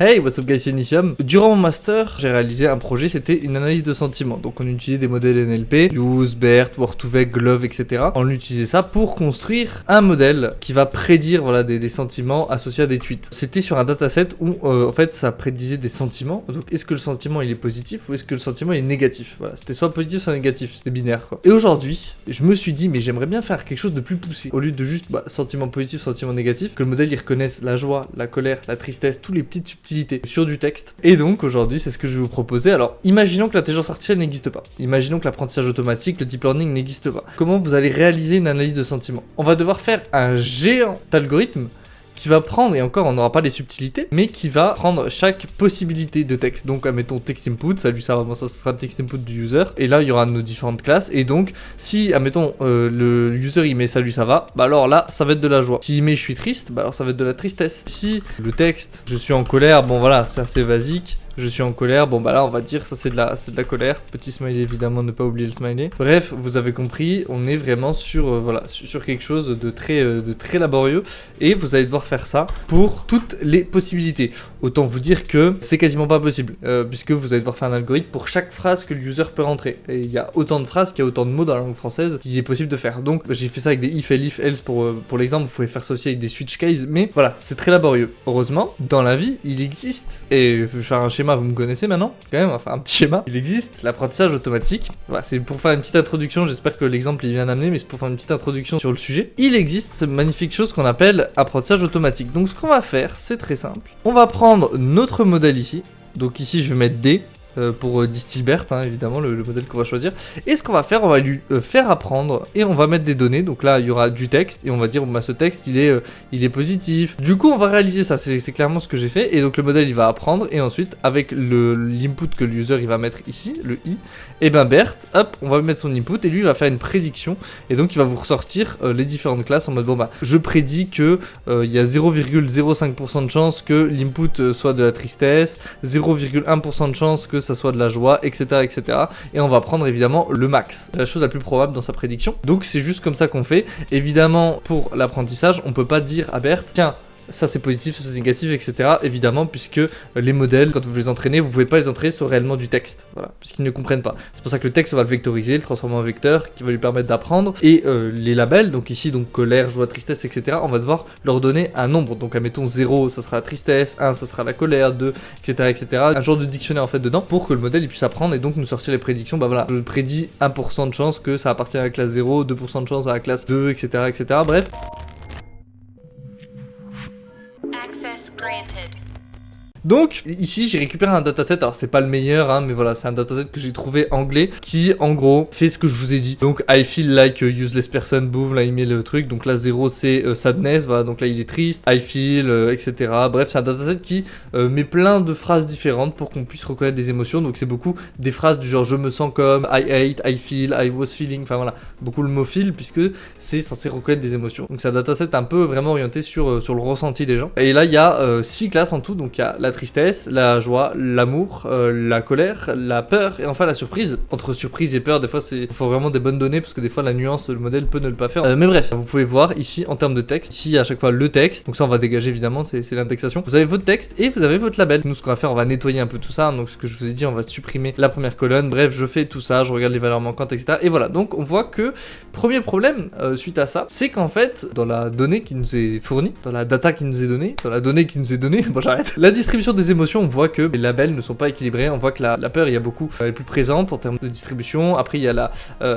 Hey, what's up guys, c'est Initium. Durant mon master, j'ai réalisé un projet, c'était une analyse de sentiments. Donc on utilisait des modèles NLP, Use, BERT, Word2Vec, Glove, etc. On utilisait ça pour construire un modèle qui va prédire voilà, des sentiments associés à des tweets. C'était sur un dataset où en fait ça prédisait des sentiments. Donc est-ce que le sentiment il est positif ou est-ce que le sentiment est négatif? Voilà, c'était soit positif soit négatif, c'était binaire quoi. Et aujourd'hui, je me suis dit mais j'aimerais bien faire quelque chose de plus poussé. Au lieu de juste sentiment positif, sentiment négatif, que le modèle il reconnaisse la joie, la colère, la tristesse, tous les petites subtilités sur du texte. Et donc aujourd'hui c'est ce que je vais vous proposer. Alors imaginons que l'intelligence artificielle n'existe pas, imaginons que l'apprentissage automatique, le deep learning n'existe pas. Comment vous allez réaliser une analyse de sentiments? On va devoir faire un géant d'algorithme qui va prendre, et encore on n'aura pas les subtilités, mais qui va prendre chaque possibilité de texte. Donc admettons text input, salut ça, bon, ça sera le text input du user, et là il y aura nos différentes classes, et donc si admettons le user il met salut ça va, bah alors là ça va être de la joie. S'il met je suis triste, bah alors ça va être de la tristesse. Si le texte je suis en colère, bon voilà c'est assez basique. Je suis en colère, bon bah là on va dire ça c'est de la colère, petit smiley évidemment, ne pas oublier le smiley. Bref, vous avez compris, on est vraiment sur voilà, sur quelque chose de très laborieux et vous allez devoir faire ça pour toutes les possibilités. Autant vous dire que c'est quasiment pas possible puisque vous allez devoir faire un algorithme pour chaque phrase que le user peut rentrer. Et il y a autant de phrases qu'il y a autant de mots dans la langue française qu'il est possible de faire. Donc j'ai fait ça avec des if, else pour l'exemple, vous pouvez faire ça aussi avec des switch cases, mais voilà, c'est très laborieux. Heureusement, dans la vie, il existe, et je vais faire un schéma, vous me connaissez maintenant, quand même, enfin un petit schéma. Il existe l'apprentissage automatique. Voilà, c'est pour faire une petite introduction, j'espère que l'exemple est bien amené, mais c'est pour faire une petite introduction sur le sujet. Il existe cette magnifique chose qu'on appelle apprentissage automatique. Donc ce qu'on va faire, c'est très simple. On va prendre notre modèle ici. Donc ici, je vais mettre D. Pour Distilbert, hein, évidemment, le modèle qu'on va choisir. Et ce qu'on va faire, on va lui faire apprendre et on va mettre des données. Donc là, il y aura du texte et on va dire, bah, ce texte, il est positif. Du coup, on va réaliser ça. C'est clairement ce que j'ai fait. Et donc, le modèle, il va apprendre. Et ensuite, avec l'input que le user, il va mettre ici, le i, et ben Bert, hop, on va mettre son input et lui, il va faire une prédiction. Et donc, il va vous ressortir les différentes classes en mode, bon, bah, je prédis que il y a 0,05% de chance que l'input soit de la tristesse, 0,1% de chance que ça soit de la joie, etc., etc. Et on va prendre évidemment le max, la chose la plus probable dans sa prédiction. Donc c'est juste comme ça qu'on fait. Évidemment, pour l'apprentissage, on peut pas dire à Bert, tiens, ça c'est positif, ça c'est négatif, etc. Évidemment, puisque les modèles, quand vous les entraînez, vous pouvez pas les entraîner sur réellement du texte, voilà, puisqu'ils ne comprennent pas. C'est pour ça que le texte, on va le vectoriser, le transformer en vecteur, qui va lui permettre d'apprendre. Et les labels, donc ici, donc colère, joie, tristesse, etc. On va devoir leur donner un nombre. Donc admettons 0, ça sera la tristesse, 1, ça sera la colère, 2, etc., etc. Un genre de dictionnaire en fait dedans, pour que le modèle il puisse apprendre et donc nous sortir les prédictions. Bah voilà, je prédis 1% de chance que ça appartient à la classe 0, 2% de chance à la classe 2, etc., etc. Bref. Donc ici j'ai récupéré un dataset, alors c'est pas le meilleur hein, mais voilà c'est un dataset que j'ai trouvé anglais qui en gros fait ce que je vous ai dit. Donc I feel like a useless person, boum, là il met le truc, donc là 0 c'est sadness, voilà donc là il est triste, I feel, etc. Bref c'est un dataset qui met plein de phrases différentes pour qu'on puisse reconnaître des émotions, donc c'est beaucoup des phrases du genre je me sens comme, I hate, I feel, I was feeling, enfin voilà, beaucoup le mot feel puisque c'est censé reconnaître des émotions. Donc c'est un dataset un peu vraiment orienté sur le ressenti des gens. Et là il y a 6 classes en tout, donc il y a la tristesse, la joie, l'amour, la colère, la peur et enfin la surprise. Entre surprise et peur, des fois il faut vraiment des bonnes données parce que des fois la nuance, le modèle peut ne le pas faire. Mais bref, vous pouvez voir ici en termes de texte, ici à chaque fois le texte, donc ça on va dégager évidemment, c'est l'indexation. Vous avez votre texte et vous avez votre label. Nous ce qu'on va faire, on va nettoyer un peu tout ça, donc ce que je vous ai dit, on va supprimer la première colonne, bref je fais tout ça, je regarde les valeurs manquantes, etc. Et voilà, donc on voit que premier problème suite à ça, c'est qu'en fait dans la donnée qui nous est fournie, dans la data qui nous est donnée, dans la donnée qui nous est donnée, bon j'arrête, la distribution des émotions, on voit que les labels ne sont pas équilibrés, on voit que la peur il y a beaucoup, elle est plus présente en termes de distribution, après il y a la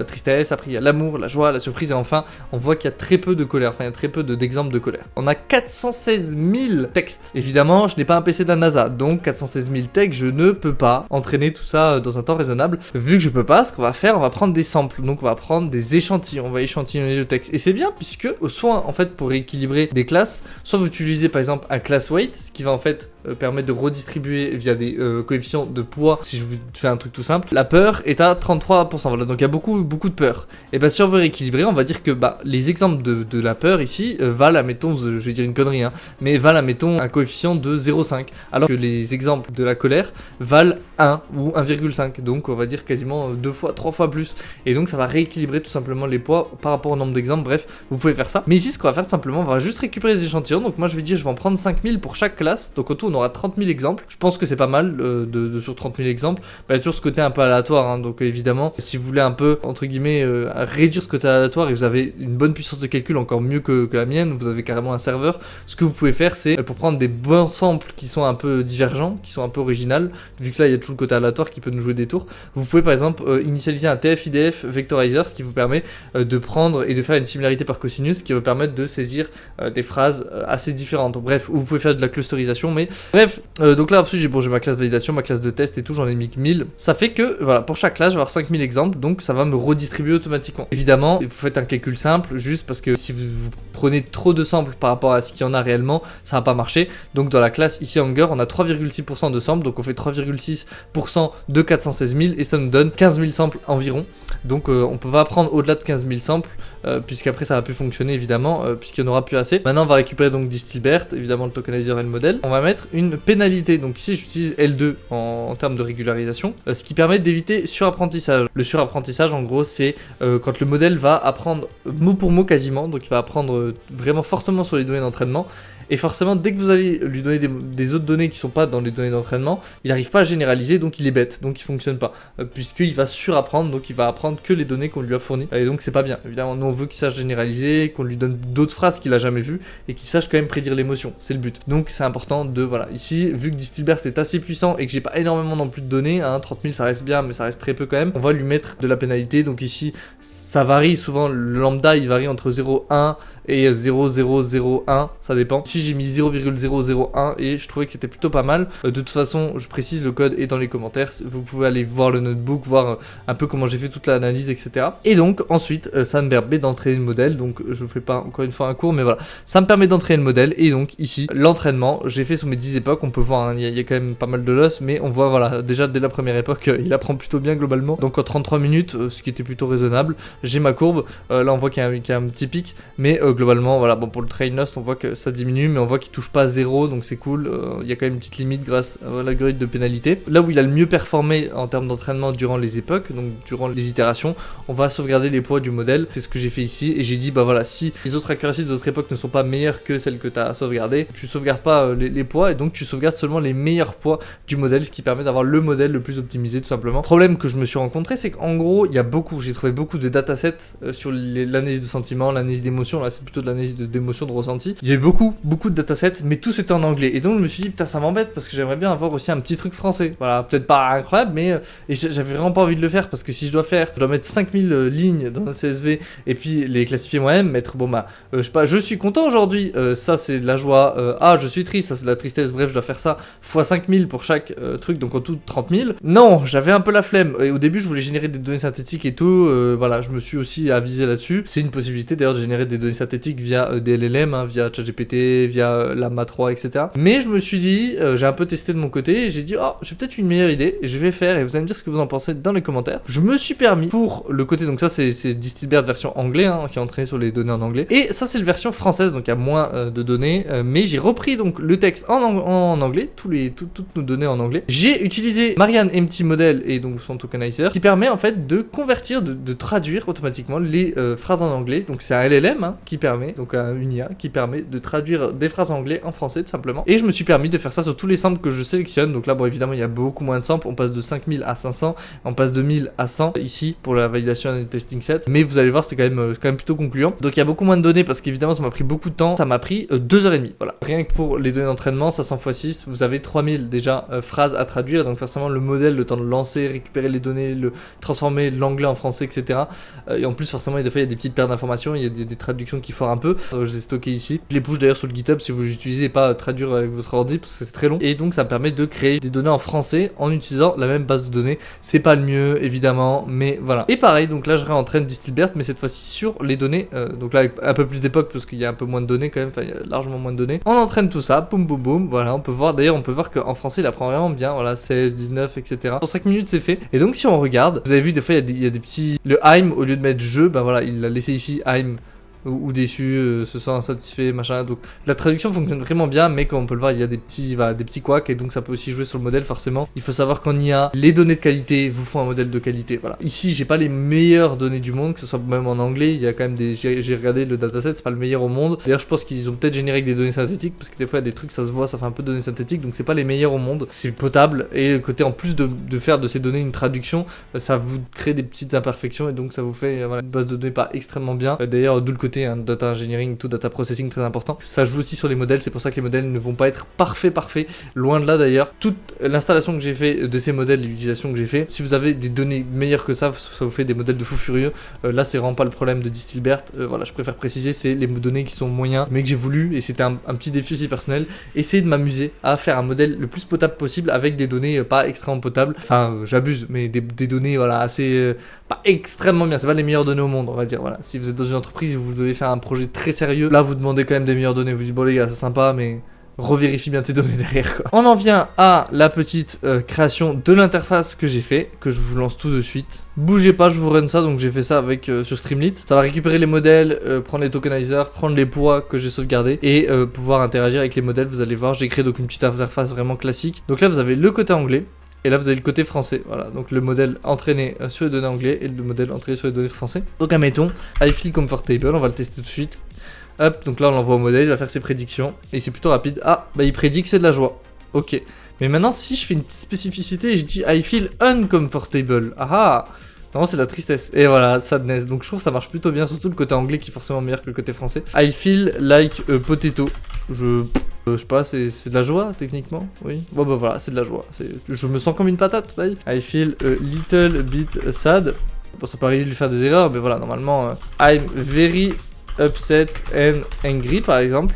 tristesse, après il y a l'amour, la joie, la surprise et enfin on voit qu'il y a très peu de colère, enfin il y a très peu d'exemples de colère. On a 416 000 textes. Évidemment je n'ai pas un PC de la NASA, donc 416 000 textes, je ne peux pas entraîner tout ça dans un temps raisonnable. Vu que je peux pas, ce qu'on va faire, on va prendre des samples, donc on va prendre des échantillons, on va échantillonner le texte. Et c'est bien puisque soit en fait pour équilibrer des classes, soit vous utilisez par exemple un class weight, ce qui va en fait permettre de redistribuer via des coefficients de poids. Si je vous fais un truc tout simple, la peur est à 33%, voilà, donc il y a beaucoup de peur. Et bah si on veut rééquilibrer, on va dire que bah les exemples de la peur ici valent, admettons, je vais dire une connerie hein, mais valent, admettons, un coefficient de 0,5, alors que les exemples de la colère valent 1 ou 1,5, donc on va dire quasiment 2 fois, 3 fois plus, et donc ça va rééquilibrer tout simplement les poids par rapport au nombre d'exemples. Bref, vous pouvez faire ça, mais ici ce qu'on va faire tout simplement, on va juste récupérer les échantillons. Donc moi je vais dire, je vais en prendre 5000 pour chaque classe, donc autour on aura 30 000 exemples. Je pense que c'est pas mal sur 30 000 exemples. Il y a toujours ce côté un peu aléatoire, hein, donc évidemment, si vous voulez un peu, entre guillemets, réduire ce côté aléatoire et vous avez une bonne puissance de calcul encore mieux que la mienne, vous avez carrément un serveur, ce que vous pouvez faire, c'est pour prendre des bons samples qui sont un peu divergents, qui sont un peu originales, vu que là il y a toujours le côté aléatoire qui peut nous jouer des tours, vous pouvez par exemple initialiser un TF-IDF vectorizer, ce qui vous permet de prendre et de faire une similarité par cosinus, qui va permettre de saisir des phrases assez différentes. Bref, vous pouvez faire de la clusterisation, mais bref, donc là ensuite j'ai ma classe de validation, ma classe de test et tout, j'en ai mis que 1000. Ça fait que, voilà, pour chaque classe, je vais avoir 5000 exemples, donc ça va me redistribuer automatiquement. Évidemment, vous faites un calcul simple, juste parce que si vous prenez trop de samples par rapport à ce qu'il y en a réellement, ça va pas marcher. Donc dans la classe ici Hunger, on a 3,6% de samples, donc on fait 3,6% de 416 000 et ça nous donne 15 000 samples environ. Donc on peut pas prendre au-delà de 15 000 samples, puisqu'après ça va plus fonctionner évidemment, puisqu'il n'y en aura plus assez. Maintenant on va récupérer donc Distilbert, évidemment le tokenizer et le modèle. On va mettre une pénalité, donc ici j'utilise L2 en termes de régularisation, ce qui permet d'éviter surapprentissage. Le surapprentissage en gros c'est quand le modèle va apprendre mot pour mot quasiment, donc il va apprendre vraiment fortement sur les données d'entraînement. Et forcément, dès que vous allez lui donner des autres données qui sont pas dans les données d'entraînement, il n'arrive pas à généraliser, donc il est bête, donc il fonctionne pas, puisqu'il va surapprendre, donc il va apprendre que les données qu'on lui a fournies, et donc c'est pas bien. Évidemment, nous on veut qu'il sache généraliser, qu'on lui donne d'autres phrases qu'il a jamais vues, et qu'il sache quand même prédire l'émotion, c'est le but. Donc c'est important de, voilà, ici, vu que Distilbert est assez puissant, et que j'ai pas énormément non plus de données, hein, 30 000 ça reste bien, mais ça reste très peu quand même, on va lui mettre de la pénalité, donc ici, ça varie souvent, le lambda il varie entre 0,1 et 0,001, ça dépend. Ici j'ai mis 0,001 et je trouvais que c'était plutôt pas mal. De toute façon, je précise, le code est dans les commentaires, vous pouvez aller voir le notebook, voir un peu comment j'ai fait toute l'analyse, etc. Et donc ensuite, ça me permet d'entraîner le modèle, donc je ne fais pas encore une fois un cours, mais voilà, ça me permet d'entraîner le modèle. Et donc ici, l'entraînement, j'ai fait sur mes 10 époques, on peut voir, il y a quand même pas mal de loss, mais on voit, voilà, déjà dès la première époque, il apprend plutôt bien globalement. Donc en 33 minutes, ce qui était plutôt raisonnable, j'ai ma courbe, là on voit qu'il y a un petit pic, mais globalement, voilà, bon, pour le train loss, on voit que ça diminue, mais on voit qu'il touche pas à 0, donc c'est cool. Il y a quand même une petite limite grâce à l'algorithme de pénalité. Là où il a le mieux performé en termes d'entraînement durant les époques, donc durant les itérations, on va sauvegarder les poids du modèle. C'est ce que j'ai fait ici, et j'ai dit, bah voilà, si les autres accuracies des autres époques ne sont pas meilleures que celles que tu as sauvegardées, tu sauvegardes pas les poids, et donc tu sauvegardes seulement les meilleurs poids du modèle, ce qui permet d'avoir le modèle le plus optimisé, tout simplement. Problème que je me suis rencontré, c'est qu'en gros, il y a j'ai trouvé beaucoup de datasets sur l'analyse de sentiments, l'analyse d'émotions. Là c'est plutôt de l'analyse d'émotions, de ressenti. Il y avait beaucoup de datasets, mais tout c'était en anglais, et donc je me suis dit putain ça m'embête parce que j'aimerais bien avoir aussi un petit truc français. Voilà, peut-être pas incroyable, mais et j'avais vraiment pas envie de le faire, parce que si je dois mettre 5000 lignes dans un CSV et puis les classifier moi-même, mettre bon bah je sais pas, je suis content aujourd'hui, ça c'est de la joie, ah je suis triste, ça c'est de la tristesse, bref je dois faire ça fois 5000 pour chaque truc, donc en tout 30 000. Non, j'avais un peu la flemme, et au début je voulais générer des données synthétiques et tout, voilà, je me suis aussi avisé là-dessus. C'est une possibilité d'ailleurs de générer des données synthétiques via des LLM, hein, via ChatGPT, via Llama 3, etc. Mais je me suis dit, j'ai un peu testé de mon côté, et j'ai dit, oh, j'ai peut-être une meilleure idée, et je vais faire, et vous allez me dire ce que vous en pensez dans les commentaires. Je me suis permis, pour le côté, donc ça c'est Distilbert version anglais, hein, qui est entraîné sur les données en anglais, et ça c'est la version française, donc il y a moins de données, mais j'ai repris donc le texte en anglais, toutes nos données en anglais. J'ai utilisé Marianne Empty Model et donc son tokenizer, qui permet en fait de convertir, de traduire automatiquement les phrases en anglais. Donc c'est un LLM, hein, qui permet, donc une IA qui permet de traduire des phrases anglais en français tout simplement. Et je me suis permis de faire ça sur tous les samples que je sélectionne. Donc là bon évidemment il y a beaucoup moins de samples, on passe de 5000 à 500, on passe de 1000 à 100 ici pour la validation et testing set, mais vous allez voir c'est quand même plutôt concluant. Donc il y a beaucoup moins de données parce qu'évidemment ça m'a pris beaucoup de temps, ça m'a pris 2h30, voilà. Rien que pour les données d'entraînement, ça 100 x 6, vous avez 3000 déjà phrases à traduire, donc forcément le modèle, le temps de lancer, récupérer les données, le transformer l'anglais en français, etc. Et en plus forcément des fois il y a des petites pertes d'informations, il y a des traductions qui foirent un peu. Je les ai stockées ici, je les push d'ailleurs sur le GitHub si vous l'utilisez, pas traduire avec votre ordi parce que c'est très long, et donc ça me permet de créer des données en français en utilisant la même base de données. C'est pas le mieux évidemment, mais voilà. Et pareil, donc là je réentraîne Distilbert, mais cette fois-ci sur les données, donc là avec un peu plus d'époque parce qu'il y a un peu moins de données quand même, enfin il y a largement moins de données. On entraîne tout ça, boum boum boum, voilà, on peut voir qu'en français il apprend vraiment bien, voilà, 16, 19, etc. En 5 minutes c'est fait. Et donc si on regarde, vous avez vu des fois il y a des petits, le I'm au lieu de mettre je, bah voilà, il l'a laissé ici I'm. ou déçu, se sent insatisfait, machin. Donc la traduction fonctionne vraiment bien, mais comme on peut le voir, il y a des petits couacs, et donc ça peut aussi jouer sur le modèle forcément. Il faut savoir qu'en IA, les données de qualité vous font un modèle de qualité. Voilà. Ici, j'ai pas les meilleures données du monde, que ce soit même en anglais. Il y a quand même des. J'ai regardé le dataset, c'est pas le meilleur au monde. D'ailleurs, je pense qu'ils ont peut-être généré avec des données synthétiques, parce que des fois, il y a des trucs, ça se voit, ça fait un peu de données synthétiques, donc c'est pas les meilleurs au monde. C'est potable, et le côté en plus de faire de ces données une traduction, ça vous crée des petites imperfections, et donc ça vous fait voilà, une base de données pas extrêmement bien. D'ailleurs, d'où le côté data engineering, tout data processing très important. Ça joue aussi sur les modèles, c'est pour ça que les modèles ne vont pas être parfaits, loin de là d'ailleurs. Toute l'installation que j'ai fait de ces modèles, l'utilisation que j'ai fait, si vous avez des données meilleures que ça vous fait des modèles de fou furieux. Là, c'est vraiment pas le problème de Distilbert. Voilà, je préfère préciser, c'est les données qui sont moyens, mais que j'ai voulu, et c'était un petit défi aussi personnel, essayer de m'amuser à faire un modèle le plus potable possible avec des données pas extrêmement potables. Enfin, j'abuse, mais des données voilà assez pas extrêmement bien. C'est pas les meilleures données au monde, on va dire. Voilà, si vous êtes dans une entreprise, vous devez faire un projet très sérieux. Là, vous demandez quand même des meilleures données. Vous dites bon les gars, c'est sympa, mais revérifie bien tes données derrière quoi. On en vient à la petite création de l'interface que j'ai fait, que je vous lance tout de suite. Bougez pas, je vous run ça, donc j'ai fait ça avec sur Streamlit. Ça va récupérer les modèles, prendre les tokenizers, prendre les poids que j'ai sauvegardés et pouvoir interagir avec les modèles. Vous allez voir, j'ai créé donc une petite interface vraiment classique. Donc là vous avez le côté anglais. Et là vous avez le côté français, voilà, donc le modèle entraîné sur les données anglais et le modèle entraîné sur les données français. Donc admettons, I feel comfortable, on va le tester tout de suite. Hop, donc là on l'envoie au modèle, il va faire ses prédictions, et c'est plutôt rapide. Ah, bah il prédit que c'est de la joie. Ok. Mais maintenant si je fais une petite spécificité et je dis I feel uncomfortable, ah non, c'est la tristesse. Et voilà, sadness. Donc je trouve que ça marche plutôt bien, surtout le côté anglais qui est forcément meilleur que le côté français. I feel like a potato. Je sais pas, c'est de la joie techniquement, oui. Bon bah voilà, c'est de la joie. Je me sens comme une patate, bye. I feel a little bit sad. Bon, ça peut arriver de lui faire des erreurs, mais voilà, normalement, I'm very upset and angry par exemple.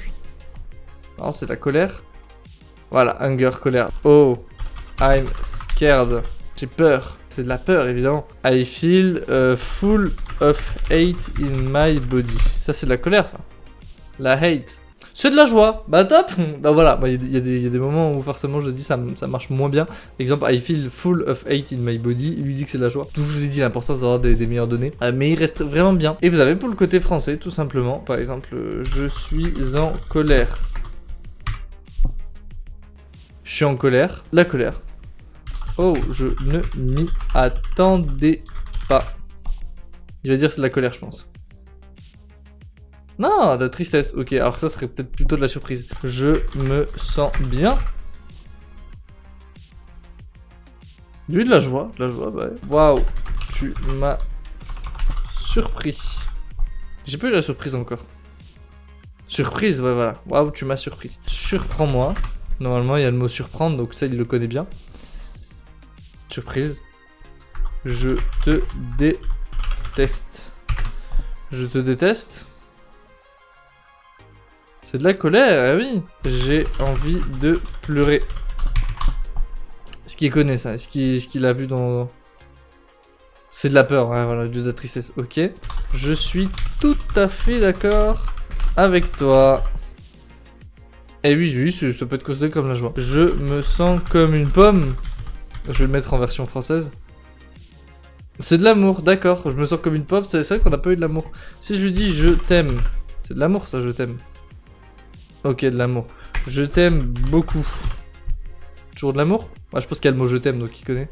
Non, c'est de la colère. Voilà, anger, colère. Oh, I'm scared. J'ai peur. C'est de la peur évidemment. I feel full of hate in my body. Ça c'est de la colère ça. La hate. C'est de la joie. Bah top. Bah voilà, il y a des moments où forcément je dis ça marche moins bien. Exemple, I feel full of hate in my body. Il lui dit que c'est de la joie. Donc je vous ai dit l'importance d'avoir des meilleures données. Mais il reste vraiment bien. Et vous avez pour le côté français tout simplement. Par exemple, je suis en colère. Je suis en colère. La colère. Oh, je ne m'y attendais pas. Il va dire c'est de la colère, je pense. Non, de la tristesse. Ok, alors ça serait peut-être plutôt de la surprise. Je me sens bien. J'ai eu de la joie, bah. Waouh, tu m'as surpris. J'ai pas eu la surprise encore. Surprise, ouais, voilà. Waouh, tu m'as surpris. Surprends-moi. Normalement, il y a le mot surprendre, donc ça, il le connaît bien. Surprise. Je te déteste. Je te déteste. C'est de la colère, oui. J'ai envie de pleurer. Est-ce qu'il connaît ça? Est-ce qu'il a vu dans... C'est de la peur, ouais, voilà, de la tristesse. Ok. Je suis tout à fait d'accord avec toi. Et oui, ça peut être considéré comme la joie. Je me sens comme une pomme. Je vais le mettre en version française. C'est de l'amour, d'accord. Je me sens comme une pomme, c'est vrai qu'on n'a pas eu de l'amour. Si je lui dis je t'aime, c'est de l'amour ça, je t'aime. Ok, de l'amour. Je t'aime beaucoup. Toujours de l'amour? Ouais, je pense qu'il y a le mot je t'aime, donc il connaît.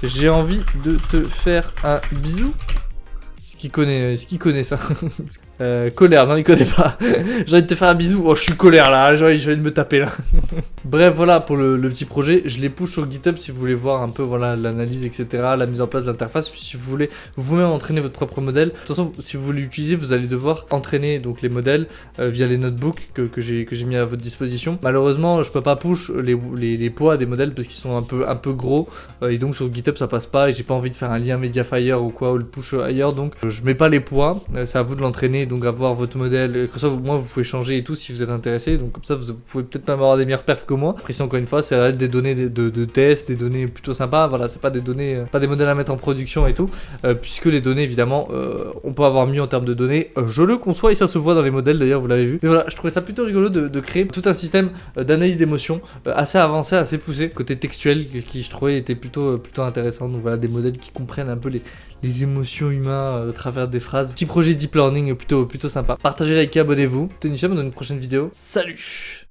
J'ai envie de te faire un bisou. Est-ce qu'il connaît ça? Colère, non il connaît pas. J'ai envie de te faire un bisou. Oh je suis colère là, j'ai envie de me taper là. Bref voilà pour le petit projet. Je les push sur GitHub si vous voulez voir un peu voilà l'analyse etc. La mise en place de l'interface. Puis si vous voulez vous-même entraîner votre propre modèle. De toute façon si vous voulez l'utiliser vous allez devoir entraîner donc les modèles via les notebooks que j'ai mis à votre disposition. Malheureusement je peux pas push les poids des modèles parce qu'ils sont un peu gros. Et donc sur GitHub ça passe pas. Et j'ai pas envie de faire un lien Mediafire ou quoi ou le push ailleurs. Donc je mets pas les poids. C'est à vous de l'entraîner donc avoir votre modèle, comme ça au moins vous pouvez changer et tout si vous êtes intéressé, donc comme ça vous pouvez peut-être même avoir des meilleures perfs que moi. Après, encore une fois, ça reste des données de tests, des données plutôt sympas, voilà, c'est pas des données, pas des modèles à mettre en production et tout, puisque les données évidemment, on peut avoir mieux en termes de données, je le conçois et ça se voit dans les modèles d'ailleurs, vous l'avez vu. Mais voilà, je trouvais ça plutôt rigolo de créer tout un système d'analyse d'émotions assez avancé, assez poussé, côté textuel, qui je trouvais était plutôt intéressant. Donc voilà, des modèles qui comprennent un peu les émotions humaines à travers des phrases. Petit projet deep learning plutôt sympa. Partagez, likez, abonnez-vous. C'était Nicham, dans une prochaine vidéo. Salut!